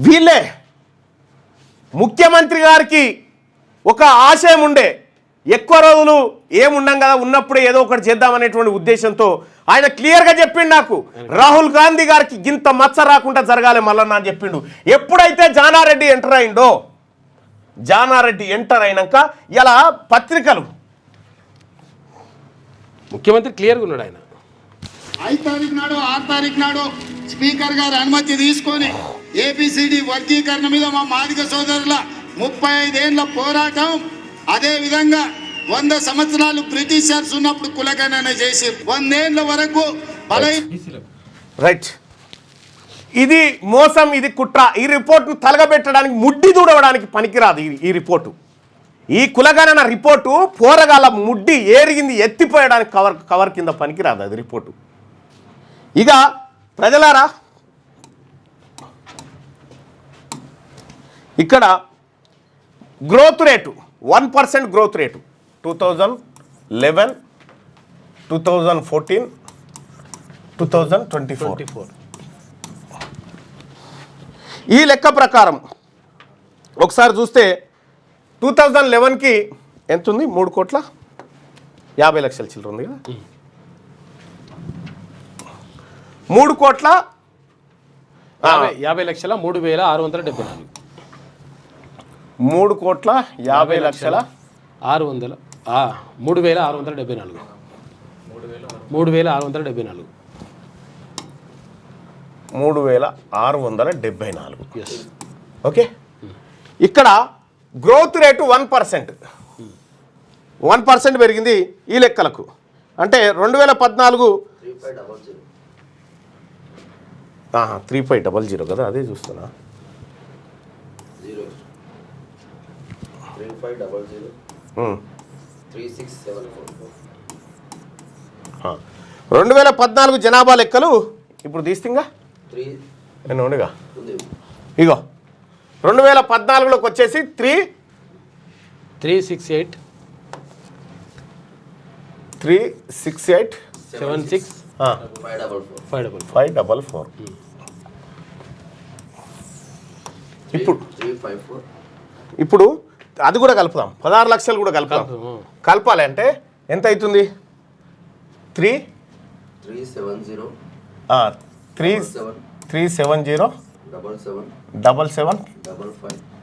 వీళ్ళే. ముఖ్యమంత్రి గారికి ఒక ఆశయం ఉండే, ఎక్కువ రోజులు ఏముండం కదా, ఉన్నప్పుడే ఏదో ఒకటి చేద్దామనేటువంటి ఉద్దేశంతో ఆయన క్లియర్గా చెప్పిండు. నాకు రాహుల్ గాంధీ గారికి గింత మచ్చ రాకుండా జరగాలి మల్లన్న అని చెప్పిండు. ఎప్పుడైతే జానారెడ్డి ఎంటర్ అయిందో, జానారెడ్డి ఎంటర్ అయినాక ఇలా పత్రికలు, ముఖ్యమంత్రి క్లియర్గా ఉన్నాడు. ఆయన 5 తారీఖు నాడు 6 తారీఖు నాడు స్పీకర్ గారు అనుమతి తీసుకొని ఏబిసిడి వర్గీకరణ మీద మా మాదిగ సోదరుల 35 ఏళ్ల పోరాటం, అదే విధంగా 100 సంవత్సరాలు బ్రిటిషర్స్ ఉన్నప్పుడు కులగణన చేసి 100 ఏళ్ల వరకు రైట్. ఇది మోసం, ఇది కుట్ర. ఈ రిపోర్ట్ను తలగబెట్టడానికి, ముడ్డి దూడవడానికి పనికిరాదు ఈ రిపోర్టు. ఈ కులగణన రిపోర్టు పోరగాల ముడ్డి ఏరిగింది ఎత్తిపోయడానికి కవర్ కింద పనికిరాదు అది రిపోర్టు. ఇక ప్రజలారా, ఇక్కడ గ్రోత్ రేటు 1% గ్రోత్ రేటు 2011, 2014, 2024. ఈ లెక్క ప్రకారం ఒకసారి చూస్తే 2011కి ఎంత ఉంది? 3,50,00,000 చిల్లర ఉంది కదా. 3,50,00,000 3,674. 3,50,00,000 3,674. 3,674. 3,674. ఓకే. ఇక్కడ గ్రోత్ రేటు 1% పెరిగింది ఈ లెక్కలకు. అంటే 2014 3500 కదా, అదే చూస్తున్నా. 2014 జనాభా లెక్కలు ఇప్పుడు తీస్తుంగా ఉండగా. ఇగో 2014లోకి వచ్చేసి 368 76 544. 544. ఇప్పుడు 354. ఇప్పుడు అది కూడా కలుపుదాం, 16 లక్షలు కూడా కలుపుదాం. కలపాలి అంటే ఎంత అవుతుంది? 370. 370 77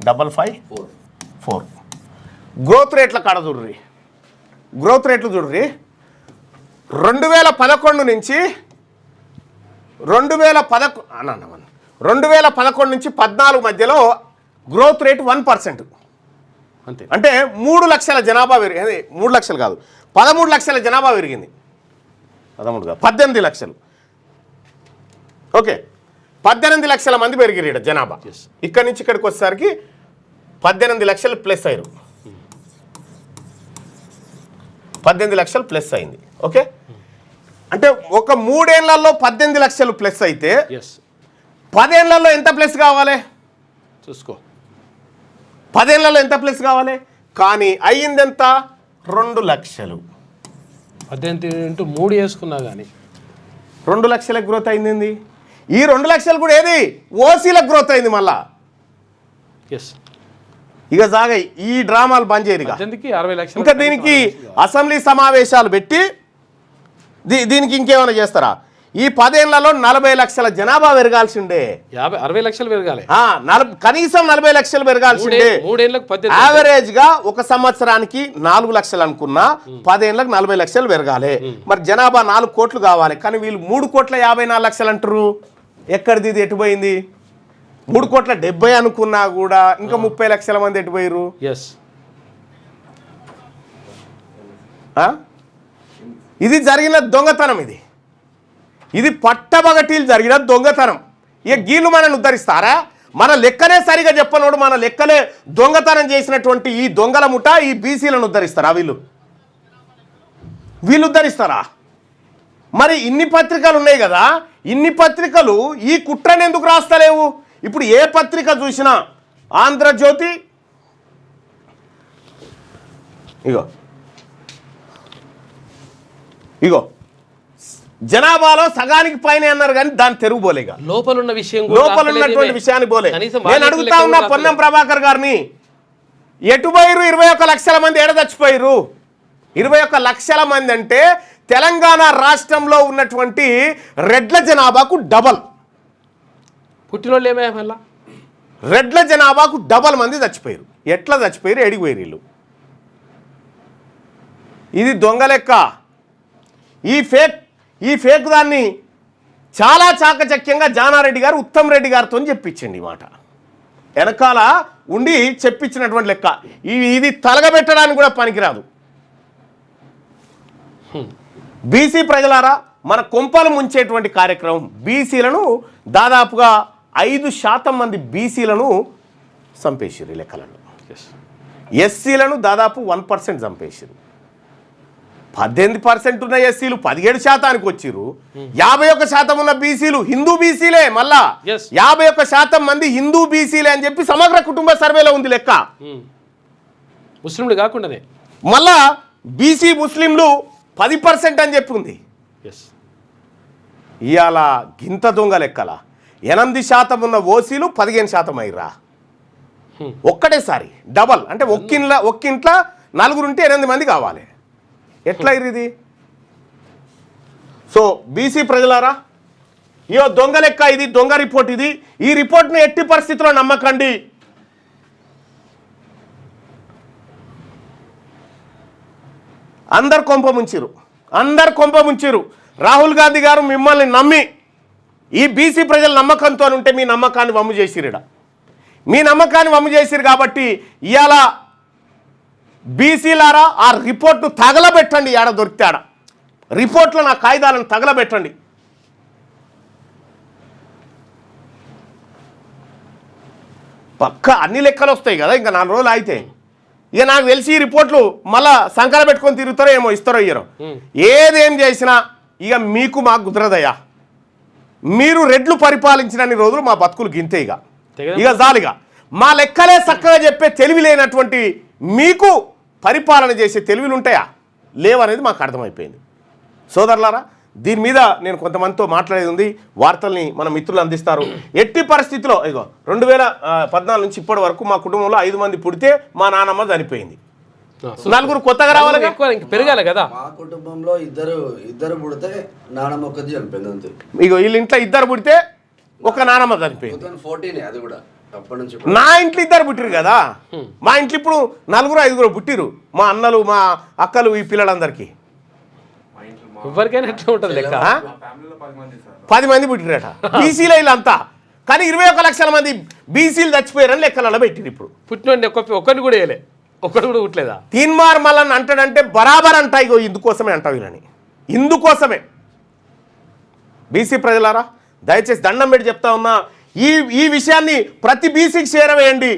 55 గ్రోత్ రేట్ల కాడ చూడ్రి, గ్రోత్ రేట్లు చూడ్రి. 2011 నుంచి 2011 నుంచి 14 మధ్యలో గ్రోత్ రేట్ 1%. అంతే. అంటే 3 లక్షల జనాభా పెరిగింది. 3 లక్షలు కాదు, 13 లక్షల జనాభా పెరిగింది. 13 కాదు, 18 లక్షలు. ఓకే, 18 లక్షల మంది పెరిగిరు ఇక్కడ జనాభా. ఇక్కడి నుంచి ఇక్కడికి వచ్చేసరికి 18 లక్షలు ప్లస్ అయ్యారు. 18 లక్షలు ప్లస్ అయింది. ఓకే, అంటే ఒక 3 ఏళ్లలో 18 లక్షలు ప్లస్ అయితే 10 ఏళ్లలో ఎంత ప్లస్ కావాలి చూసుకో. 10 ఏళ్లలో ఎంత ప్లస్ కావాలి? కానీ అయ్యింది ఎంత? 2 లక్షలు. 18 × 3 వేసుకున్నా కానీ 2 లక్షల గ్రోత్ అయింది. ఈ 2 లక్షలు కూడా ఏది? ఓసీలకు గ్రోత్ అయింది మళ్ళా. ఇక సాగాయి ఈ డ్రామాలు బంద్ చేయరు. 60 లక్షలు. ఇంకా దీనికి అసెంబ్లీ సమావేశాలు పెట్టి దీనికి ఇంకేమైనా చేస్తారా? ఈ 10 ఏళ్లలో 40 లక్షల జనాభా పెరగాల్సిండే. 60 లక్షలు పెరగాలి. కనీసం 40 లక్షలు పెరగాల్సిందే. 3 ఏళ్ళకు 18. యావరేజ్ గా ఒక సంవత్సరానికి 4 లక్షలు అనుకున్నా 10 ఏళ్ళకి 40 లక్షలు పెరగాలి. మరి జనాభా 4 కోట్లు కావాలి, కానీ వీళ్ళు 3,54 లక్షలు అంటారు. ఎక్కడిది ఇది? ఎటుపోయింది? 3,70 అనుకున్నా కూడా ఇంకా 30 లక్షల మంది ఎటుపోయారు? ఇది జరిగిన దొంగతనం. ఇది పట్టబగటీలు జరిగిన దొంగతనం. ఇక గీళ్ళు మనల్ని ఉద్ధరిస్తారా? మన లెక్కనే సరిగా చెప్పనోడు మన లెక్కలే దొంగతనం చేసినటువంటి ఈ దొంగల ముఠ ఈ బీసీలను ఉద్ధరిస్తారా? వీళ్ళు ఉద్ధరిస్తారా? మరి ఇన్ని పత్రికలు ఉన్నాయి కదా, ఇన్ని పత్రికలు ఈ కుట్రని ఎందుకు రాస్తలేవు? ఇప్పుడు ఏ పత్రిక చూసినా ఆంధ్రజ్యోతి, ఇగో జనాభాలో సగానికి పైన అన్నారు కానీ దాన్ని తెరుగుపోలేగా. లోపల ఉన్నటువంటి విషయాన్ని పోలే. నేను అడుగుతా ఉన్నా పొన్నం ప్రభాకర్ గారిని, ఎటుపోయారు? 21 లక్షల మంది ఏడ చచ్చిపోయారు? 21 లక్షల మంది అంటే తెలంగాణ రాష్ట్రంలో ఉన్నటువంటి రెడ్ల జనాభాకు డబల్. పుట్టినోళ్ళు ఏమయ్యా? మళ్ళా రెడ్ల జనాభాకు డబల్ మంది చచ్చిపోయారు. ఎట్లా చచ్చిపోయారు? ఎడిగిపోయారు వీళ్ళు. ఇది దొంగ లెక్క. ఈ ఫేక్ దాన్ని చాలా చాకచక్యంగా జానారెడ్డి గారు ఉత్తమ్ రెడ్డి గారితో చెప్పించండి. ఈ మాట వెనకాల ఉండి చెప్పించినటువంటి లెక్క. ఇది తలగబెట్టడానికి కూడా పనికిరాదు. బీసీ ప్రజలారా, మన కొంపలు ముంచేటువంటి కార్యక్రమం. బీసీలను దాదాపుగా 5% మంది బీసీలను చంపేసారు ఈ లెక్కలను. ఎస్సీలను దాదాపు 1% చంపేసారు. 18% ఉన్న ఎస్సీలు 17% వచ్చిర్రు. 51% ఉన్న బీసీలు హిందూ బీసీలే. మళ్ళా 51% మంది హిందూ బీసీలే అని చెప్పి సమగ్ర కుటుంబ సర్వేలో ఉంది లెక్క. ముస్లింలు కాకుండానే మళ్ళా బీసీ ముస్లింలు 10% అని చెప్పి ఉంది. ఇవాళ గింత దొంగ లెక్కల 8% ఉన్న ఓసీలు 15% అయ్యిరా. ఒక్కటేసారి డబల్. అంటే ఒక్కింట్లో 4 ఉంటే 8 మంది కావాలి. ఎట్లా ఇది? సో బీసీ ప్రజలారా, ఇయో దొంగ లెక్క, ఇది దొంగ రిపోర్ట్. ఈ రిపోర్ట్ను ఎట్టి పరిస్థితుల్లో నమ్మకండి. అందరు కొంప ముంచిరు. రాహుల్ గాంధీ గారు మిమ్మల్ని నమ్మి ఈ బీసీ ప్రజల నమ్మకంతో ఉంటే మీ నమ్మకాన్ని వమ్ము చేసిరు. మీ నమ్మకాన్ని వమ్ము చేసిరు కాబట్టి ఇవాళ బీసీలారా ఆ రిపోర్ట్ను తగలబెట్టండి. ఆడ దొరికితే ఆడ రిపోర్ట్లో నా కాయిదాలను తగలబెట్టండి. పక్క అన్ని లెక్కలు వస్తాయి కదా ఇంకా 4 రోజులు అయితే. ఇక నాకు తెలిసి ఈ రిపోర్ట్లు మళ్ళా సంకర పెట్టుకొని తిరుగుతారో ఏమో, ఇస్తారో ఇయ్యరో. ఏదేం చేసినా ఇక మీకు మాకు కుదరదయ్యా. మీరు రెడ్లు పరిపాలించినన్ని రోజులు మా బతుకులు గింతే. ఇక జాలిగా మా లెక్కలే చక్కగా చెప్పే తెలివి లేనటువంటి మీకు పరిపాలన చేసే తెలివిలు ఉంటాయా లేవనేది మాకు అర్థమైపోయింది. సోదరులారా, దీని మీద నేను కొంతమందితో మాట్లాడేది ఉంది, వార్తల్ని మన మిత్రులు అందిస్తారు. ఎట్టి పరిస్థితిలో ఇగో 2014 నుంచి ఇప్పటి వరకు మా కుటుంబంలో 5 మంది పుడితే మా నాన్నమ్మ చనిపోయింది. 4 కొత్తగా రావాలి, ఎక్కువ ఇంక పెరగాలి కదా. మా కుటుంబంలో ఇద్దరు పుడితే నాన్నమ్మ ఒక్కది చనిపోయింది అంతే. ఇగో వీళ్ళ ఇంట్లో 2 పుడితే ఒక నాన్నమ్మ చనిపోయింది. 2014 అది కూడా అప్పటి నుంచి. నా ఇంట్లో 2 పుట్టిరు కదా, మా ఇంట్లో ఇప్పుడు 4-5 పుట్టిరు, మా అన్నలు మా అక్కలు ఈ పిల్లలందరికీ. ఎవరికైనా ఎట్లా ఉంటుంది లెక్క. 10 మంది పుట్టిరట బీసీలో వీళ్ళంతా. కానీ 21 లక్షల మంది బీసీలు చచ్చిపోయారని లెక్కలలో పెట్టిరు. ఇప్పుడు పుట్టినోడిని ఒక్కరిని కూడా వేయలే, ఒక్కడు కూడా పుట్టలేదా? తీన్మార్ మల్లన్ అంటాడంటే బరాబర్ అంటా. ఇగో ఇందుకోసమే అంటావు వీళ్ళని, ఇందుకోసమే. బీసీ ప్రజలారా దయచేసి దండం పెట్టి చెప్తా ఉన్నా, ఈ విషయాన్ని ప్రతి బీసీకి చేరవేయండి.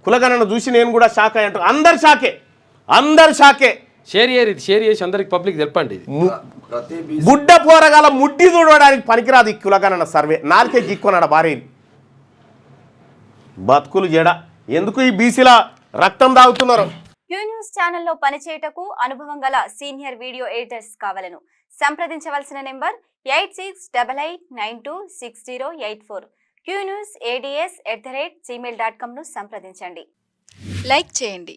కులగణన చూసి నేను కూడా షాక్ అయ్యంటా. అందరు షాకే. షేర్ చేసి అందరికి పబ్లిక్ తెలపండి. గుడ్డ పోరగాల ముడ్డి చూడడానికి పనికిరాదు ఈ కులగణన సర్వే. 4 గీక్కున్నాడు భార్య. బతుకులు జడ ఎందుకు ఈ బీసీల రక్తం దాగుతున్నారు? క్యూ న్యూస్ ఛానల్లో పనిచేయటకు అనుభవం గల సీనియర్ వీడియో ఎడిటర్స్ కావాలను సంప్రదించవలసిన నెంబర్ 8688926084. qnewsads@gmail.com ను సంప్రదించండి. లైక్ చేయండి.